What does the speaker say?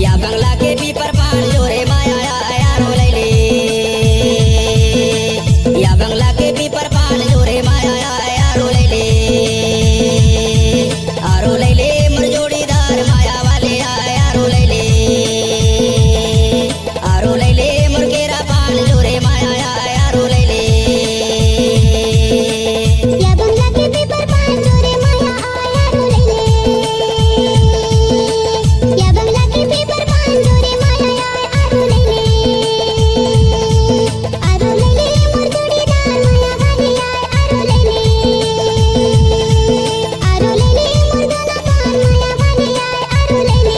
या बंगला के पीपर पहाड़ जोरे माया यारो लैले या बंगला के पीपर पहाड़ जोरे माया यारो लैले आरो लैले मोर जोड़ीदार माया वाले यारो लैले आरो लैले मोर केरा पहाड़ जोरे माया यारो लैले या बंगला के पीपर पहाड़ जोरे माया यारो लैले या बंगला के पीपर पहाड़ जोरे माया यारो लैले आरो लैले मोर जोड़ीदार माया वाले यारो लैले आरो लैले मोर गाना पार माया वाले यारो लैले